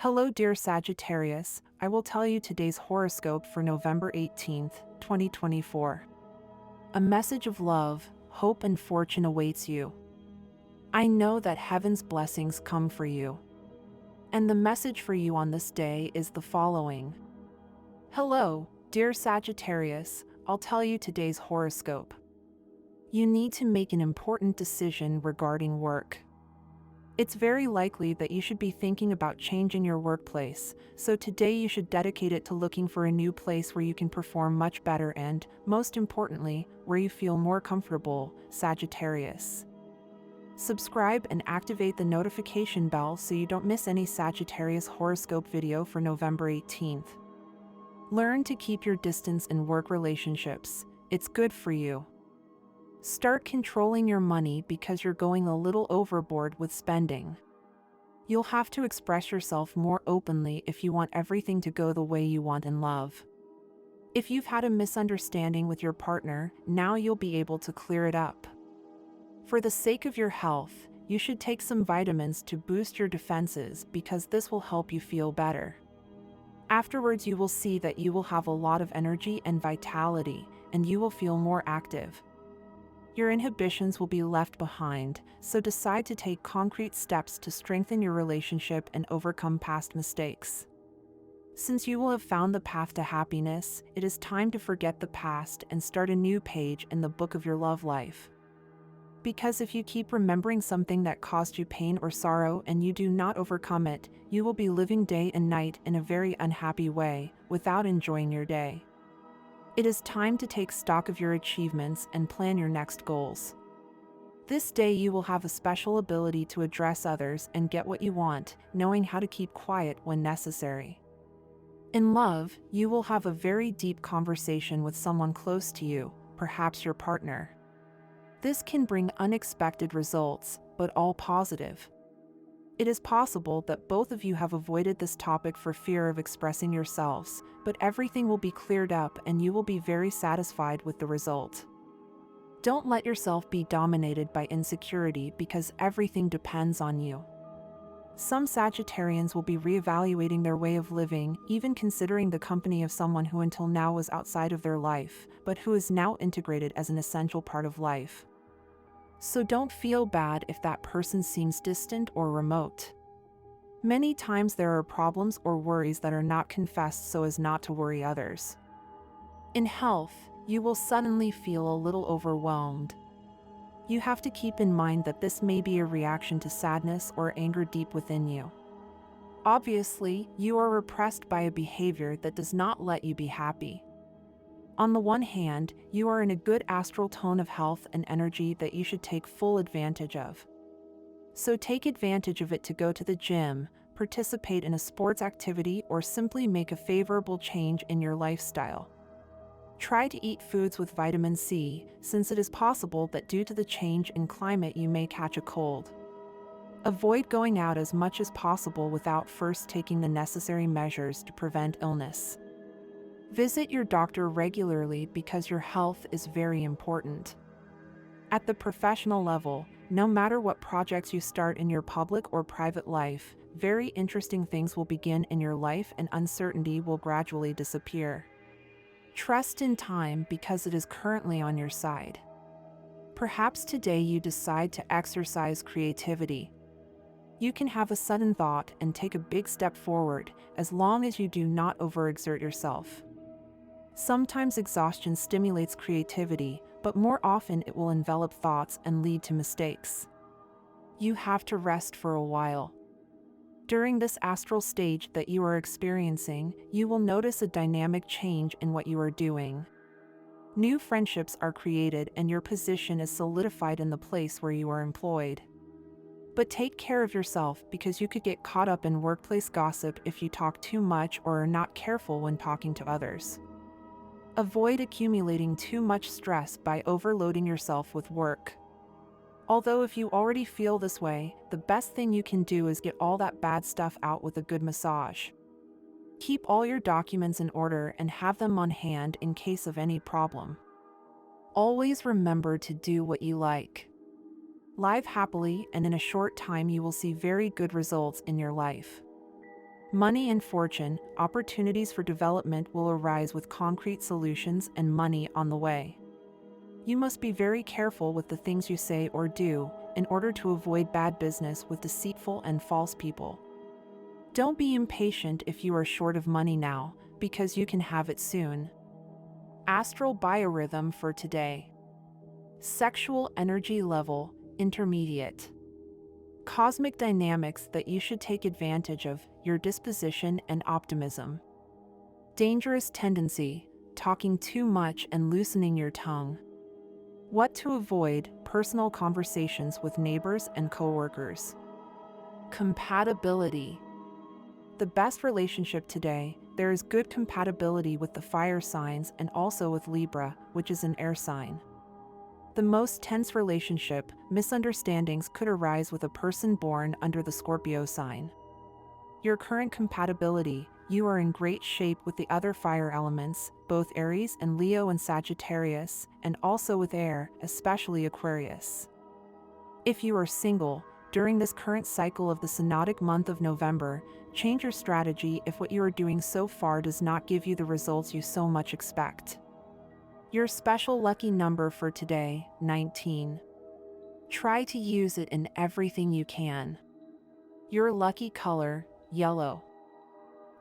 Hello, dear Sagittarius. I will tell you today's horoscope for November 18th, 2024. A message of love, hope, and fortune awaits you. I know that heaven's blessings come for you. And the message for you on this day is the following. Hello, dear Sagittarius. I'll tell you today's horoscope. You need to make an important decision regarding work. It's very likely that you should be thinking about changing your workplace, so today you should dedicate it to looking for a new place where you can perform much better and, most importantly, where you feel more comfortable, Sagittarius. Subscribe and activate the notification bell so you don't miss any Sagittarius horoscope video for November 18th. Learn to keep your distance in work relationships. It's good for you. Start controlling your money because you're going a little overboard with spending. You'll have to express yourself more openly if you want everything to go the way you want in love. If you've had a misunderstanding with your partner, now you'll be able to clear it up. For the sake of your health, you should take some vitamins to boost your defenses because this will help you feel better. Afterwards, you will see that you will have a lot of energy and vitality, and you will feel more active. Your inhibitions will be left behind, so decide to take concrete steps to strengthen your relationship and overcome past mistakes. Since you will have found the path to happiness, it is time to forget the past and start a new page in the book of your love life. Because if you keep remembering something that caused you pain or sorrow and you do not overcome it, you will be living day and night in a very unhappy way, without enjoying your day. It is time to take stock of your achievements and plan your next goals. This day you will have a special ability to address others and get what you want, knowing how to keep quiet when necessary. In love, you will have a very deep conversation with someone close to you, perhaps your partner. This can bring unexpected results, but all positive. It is possible that both of you have avoided this topic for fear of expressing yourselves, but everything will be cleared up and you will be very satisfied with the result. Don't let yourself be dominated by insecurity because everything depends on you. Some Sagittarians will be reevaluating their way of living, even considering the company of someone who until now was outside of their life, but who is now integrated as an essential part of life. So don't feel bad if that person seems distant or remote. Many times there are problems or worries that are not confessed so as not to worry others. In health, you will suddenly feel a little overwhelmed. You have to keep in mind that this may be a reaction to sadness or anger deep within you. Obviously, you are repressed by a behavior that does not let you be happy. On the one hand, you are in a good astral tone of health and energy that you should take full advantage of. So take advantage of it to go to the gym, participate in a sports activity, or simply make a favorable change in your lifestyle. Try to eat foods with vitamin C, since it is possible that due to the change in climate you may catch a cold. Avoid going out as much as possible without first taking the necessary measures to prevent illness. Visit your doctor regularly because your health is very important. At the professional level, no matter what projects you start in your public or private life, very interesting things will begin in your life and uncertainty will gradually disappear. Trust in time because it is currently on your side. Perhaps today you decide to exercise creativity. You can have a sudden thought and take a big step forward, as long as you do not overexert yourself. Sometimes exhaustion stimulates creativity, but more often it will envelop thoughts and lead to mistakes. You have to rest for a while. During this astral stage that you are experiencing, you will notice a dynamic change in what you are doing. New friendships are created and your position is solidified in the place where you are employed. But take care of yourself because you could get caught up in workplace gossip if you talk too much or are not careful when talking to others. Avoid accumulating too much stress by overloading yourself with work. Although if you already feel this way, the best thing you can do is get all that bad stuff out with a good massage. Keep all your documents in order and have them on hand in case of any problem. Always remember to do what you like. Live happily, and in a short time you will see very good results in your life. Money and fortune, opportunities for development will arise with concrete solutions and money on the way. You must be very careful with the things you say or do in order to avoid bad business with deceitful and false people. Don't be impatient if you are short of money now, because you can have it soon. Astral biorhythm for today. Sexual energy level, intermediate. Cosmic dynamics that you should take advantage of, your disposition and optimism. Dangerous tendency, talking too much and loosening your tongue. What to avoid, personal conversations with neighbors and coworkers. Compatibility. The best relationship today, there is good compatibility with the fire signs and also with Libra, which is an air sign. The most tense relationship, misunderstandings could arise with a person born under the Scorpio sign. Your current compatibility, you are in great shape with the other fire elements, both Aries and Leo and Sagittarius, and also with air, especially Aquarius. If you are single, during this current cycle of the synodic month of November, change your strategy if what you are doing so far does not give you the results you so much expect. Your special lucky number for today, 19. Try to use it in everything you can. Your lucky color, yellow.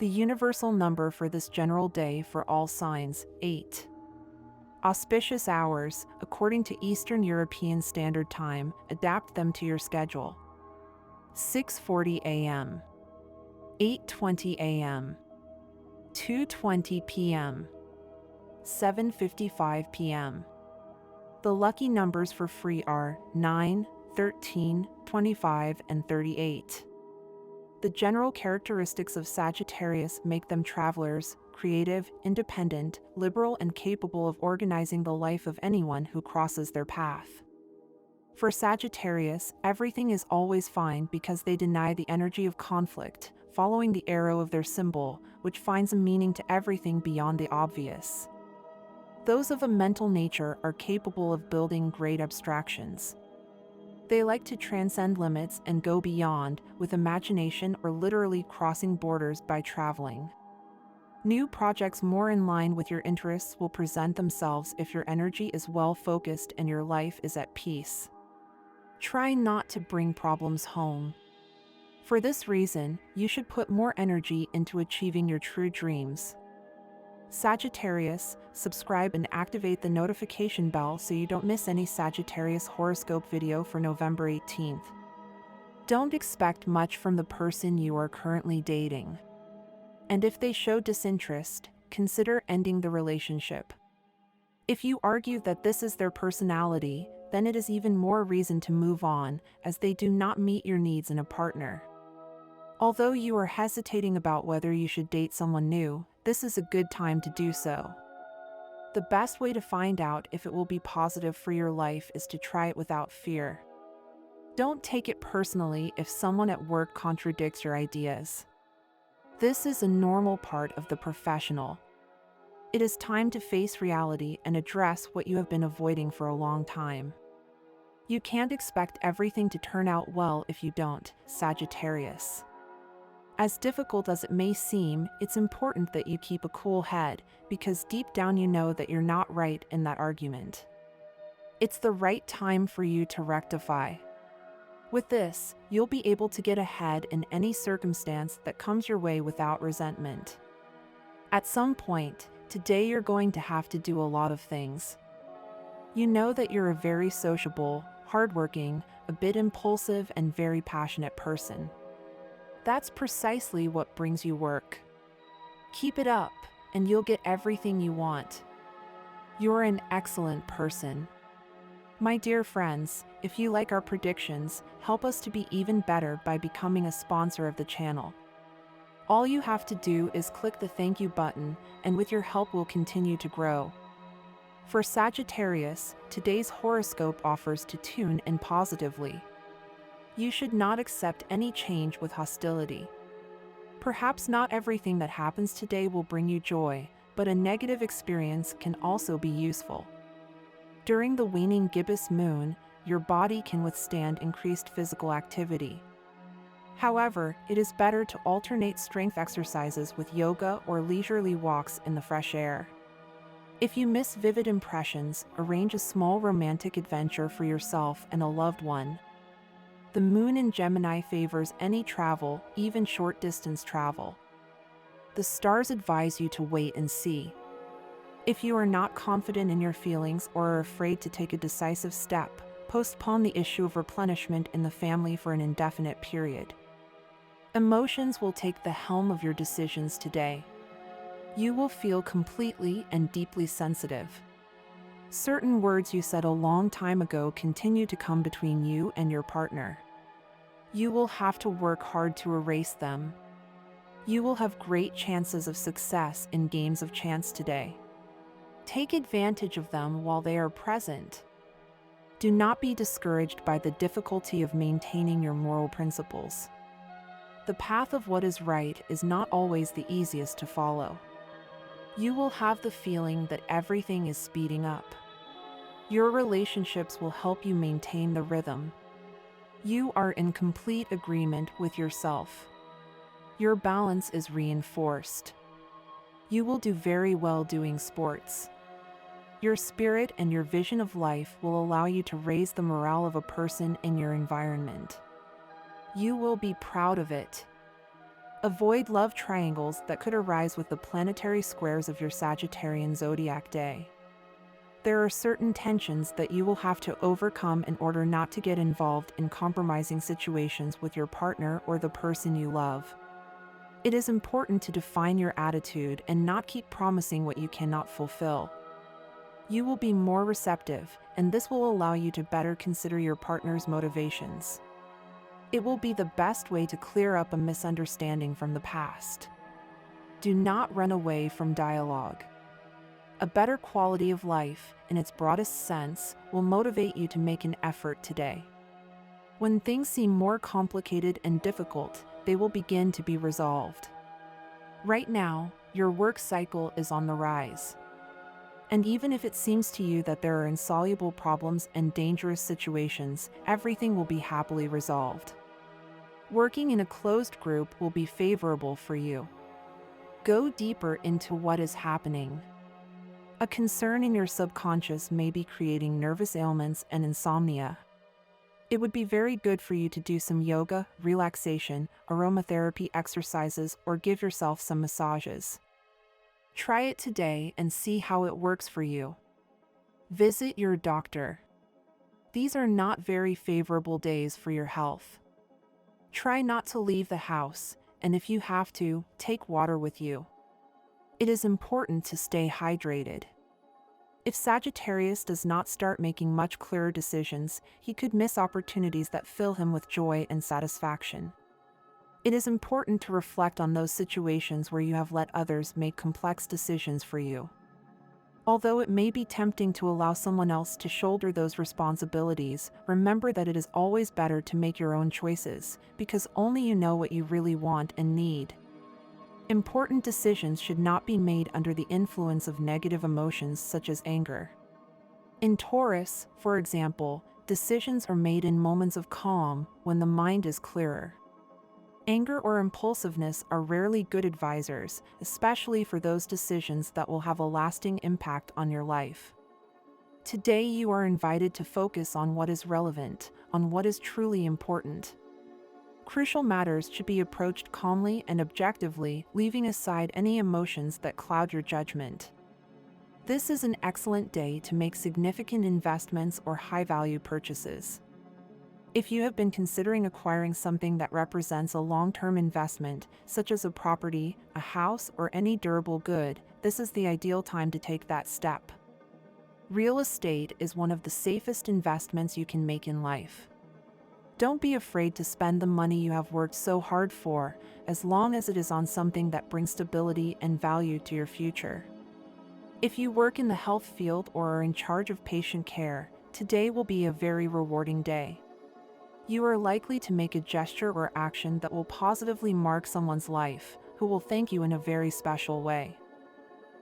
The universal number for this general day for all signs, 8. Auspicious hours, according to Eastern European Standard Time, adapt them to your schedule. 6:40 a.m. 8:20 a.m. 2:20 p.m. 7:55 p.m. The lucky numbers for free are 9, 13, 25, and 38. The general characteristics of Sagittarius make them travelers, creative, independent, liberal, and capable of organizing the life of anyone who crosses their path. For Sagittarius, everything is always fine because they deny the energy of conflict, following the arrow of their symbol, which finds a meaning to everything beyond the obvious. Those of a mental nature are capable of building great abstractions. They like to transcend limits and go beyond, with imagination or literally crossing borders by traveling. New projects more in line with your interests will present themselves if your energy is well focused and your life is at peace. Try not to bring problems home. For this reason, you should put more energy into achieving your true dreams. Sagittarius, subscribe and activate the notification bell so you don't miss any Sagittarius horoscope video for November 18th. Don't expect much from the person you are currently dating. And if they show disinterest, consider ending the relationship. If you argue that this is their personality, then it is even more reason to move on, as they do not meet your needs in a partner. Although you are hesitating about whether you should date someone new, this is a good time to do so. The best way to find out if it will be positive for your life is to try it without fear. Don't take it personally if someone at work contradicts your ideas. This is a normal part of the professional. It is time to face reality and address what you have been avoiding for a long time. You can't expect everything to turn out well if you don't, Sagittarius. As difficult as it may seem, it's important that you keep a cool head, because deep down you know that you're not right in that argument. It's the right time for you to rectify. With this, you'll be able to get ahead in any circumstance that comes your way without resentment. At some point, today you're going to have to do a lot of things. You know that you're a very sociable, hardworking, a bit impulsive, and very passionate person. That's precisely what brings you work. Keep it up, and you'll get everything you want. You're an excellent person. My dear friends, if you like our predictions, help us to be even better by becoming a sponsor of the channel. All you have to do is click the thank you button, and with your help we'll continue to grow. For Sagittarius, today's horoscope offers to tune in positively. You should not accept any change with hostility. Perhaps not everything that happens today will bring you joy, but a negative experience can also be useful. During the waning gibbous moon, your body can withstand increased physical activity. However, it is better to alternate strength exercises with yoga or leisurely walks in the fresh air. If you miss vivid impressions, arrange a small romantic adventure for yourself and a loved one. The moon in Gemini favors any travel, even short-distance travel. The stars advise you to wait and see. If you are not confident in your feelings or are afraid to take a decisive step, postpone the issue of replenishment in the family for an indefinite period. Emotions will take the helm of your decisions today. You will feel completely and deeply sensitive. Certain words you said a long time ago continue to come between you and your partner. You will have to work hard to erase them. You will have great chances of success in games of chance today. Take advantage of them while they are present. Do not be discouraged by the difficulty of maintaining your moral principles. The path of what is right is not always the easiest to follow. You will have the feeling that everything is speeding up. Your relationships will help you maintain the rhythm. You are in complete agreement with yourself. Your balance is reinforced. You will do very well doing sports. Your spirit and your vision of life will allow you to raise the morale of a person in your environment. You will be proud of it. Avoid love triangles that could arise with the planetary squares of your Sagittarian zodiac day. There are certain tensions that you will have to overcome in order not to get involved in compromising situations with your partner or the person you love. It is important to define your attitude and not keep promising what you cannot fulfill. You will be more receptive, and this will allow you to better consider your partner's motivations. It will be the best way to clear up a misunderstanding from the past. Do not run away from dialogue. A better quality of life, in its broadest sense, will motivate you to make an effort today. When things seem more complicated and difficult, they will begin to be resolved. Right now, your work cycle is on the rise. And even if it seems to you that there are insoluble problems and dangerous situations, everything will be happily resolved. Working in a closed group will be favorable for you. Go deeper into what is happening. A concern in your subconscious may be creating nervous ailments and insomnia. It would be very good for you to do some yoga, relaxation, aromatherapy exercises, or give yourself some massages. Try it today and see how it works for you. Visit your doctor. These are not very favorable days for your health. Try not to leave the house, and if you have to, take water with you. It is important to stay hydrated. If Sagittarius does not start making much clearer decisions, he could miss opportunities that fill him with joy and satisfaction. It is important to reflect on those situations where you have let others make complex decisions for you. Although it may be tempting to allow someone else to shoulder those responsibilities, remember that it is always better to make your own choices, because only you know what you really want and need. Important decisions should not be made under the influence of negative emotions such as anger. In Taurus, for example, decisions are made in moments of calm when the mind is clearer. Anger or impulsiveness are rarely good advisors, especially for those decisions that will have a lasting impact on your life. Today you are invited to focus on what is relevant, on what is truly important. Crucial matters should be approached calmly and objectively, leaving aside any emotions that cloud your judgment. This is an excellent day to make significant investments or high-value purchases. If you have been considering acquiring something that represents a long-term investment, such as a property, a house, or any durable good, this is the ideal time to take that step. Real estate is one of the safest investments you can make in life. Don't be afraid to spend the money you have worked so hard for, as long as it is on something that brings stability and value to your future. If you work in the health field or are in charge of patient care, today will be a very rewarding day. You are likely to make a gesture or action that will positively mark someone's life, who will thank you in a very special way.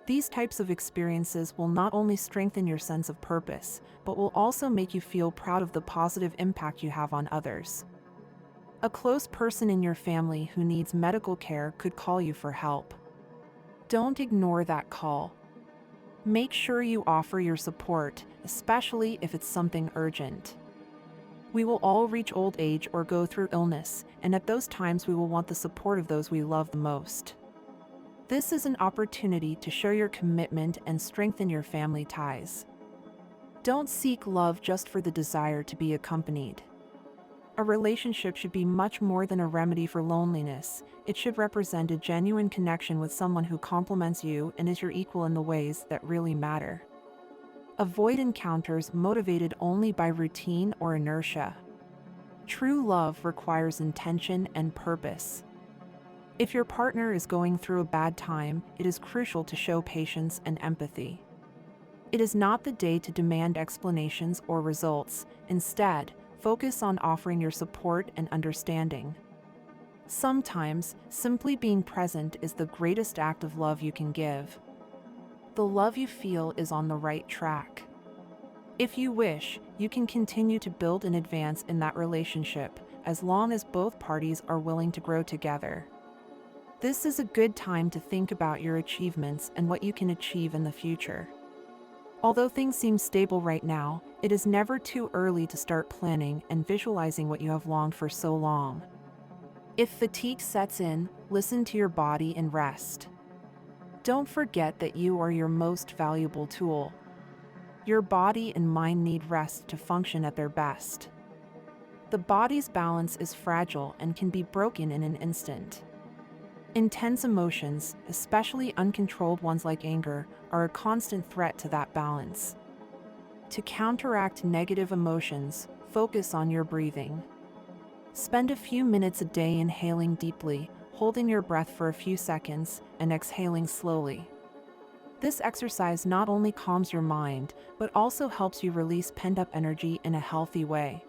These types of experiences will not only strengthen your sense of purpose, but will also make you feel proud of the positive impact you have on others. A close person in your family who needs medical care could call you for help. Don't ignore that call. Make sure you offer your support, especially if it's something urgent. We will all reach old age or go through illness, and at those times we will want the support of those we love the most. This is an opportunity to show your commitment and strengthen your family ties. Don't seek love just for the desire to be accompanied. A relationship should be much more than a remedy for loneliness. It should represent a genuine connection with someone who complements you and is your equal in the ways that really matter. Avoid encounters motivated only by routine or inertia. True love requires intention and purpose. If your partner is going through a bad time, it is crucial to show patience and empathy. It is not the day to demand explanations or results. Instead, focus on offering your support and understanding. Sometimes, simply being present is the greatest act of love you can give. The love you feel is on the right track. If you wish, you can continue to build and advance in that relationship, as long as both parties are willing to grow together. This is a good time to think about your achievements and what you can achieve in the future. Although things seem stable right now, it is never too early to start planning and visualizing what you have longed for so long. If fatigue sets in, listen to your body and rest. Don't forget that you are your most valuable tool. Your body and mind need rest to function at their best. The body's balance is fragile and can be broken in an instant. Intense emotions, especially uncontrolled ones like anger, are a constant threat to that balance. To counteract negative emotions, focus on your breathing. Spend a few minutes a day inhaling deeply, holding your breath for a few seconds, and exhaling slowly. This exercise not only calms your mind, but also helps you release pent-up energy in a healthy way.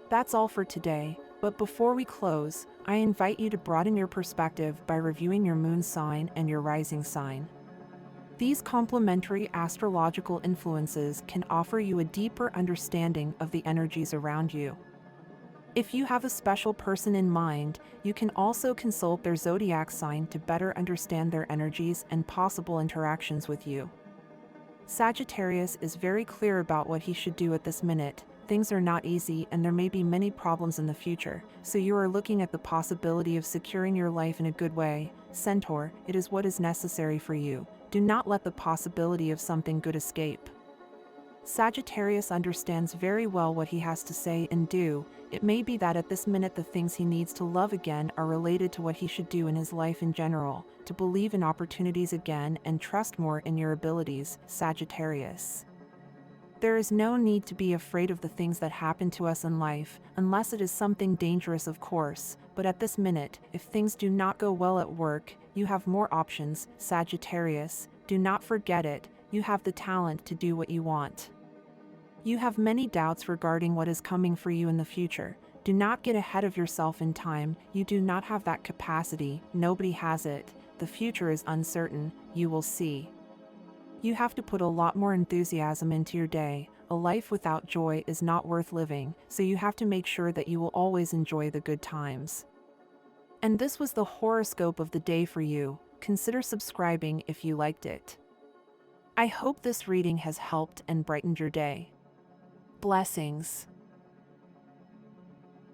That's all for today, but before we close, I invite you to broaden your perspective by reviewing your moon sign and your rising sign. These complementary astrological influences can offer you a deeper understanding of the energies around you. If you have a special person in mind, you can also consult their zodiac sign to better understand their energies and possible interactions with you. Sagittarius is very clear about what he should do at this minute. Things are not easy and there may be many problems in the future, so you are looking at the possibility of securing your life in a good way. Centaur, it is what is necessary for you. Do not let the possibility of something good escape. Sagittarius understands very well what he has to say and do. It may be that at this minute the things he needs to love again are related to what he should do in his life in general, to believe in opportunities again and trust more in your abilities, Sagittarius. There is no need to be afraid of the things that happen to us in life, unless it is something dangerous, of course, but at this minute, if things do not go well at work, you have more options, Sagittarius. Do not forget it, you have the talent to do what you want. You have many doubts regarding what is coming for you in the future. Do not get ahead of yourself in time, you do not have that capacity, nobody has it. The future is uncertain, you will see. You have to put a lot more enthusiasm into your day. A life without joy is not worth living, so you have to make sure that you will always enjoy the good times. And this was the horoscope of the day for you. Consider subscribing if you liked it. I hope this reading has helped and brightened your day. Blessings.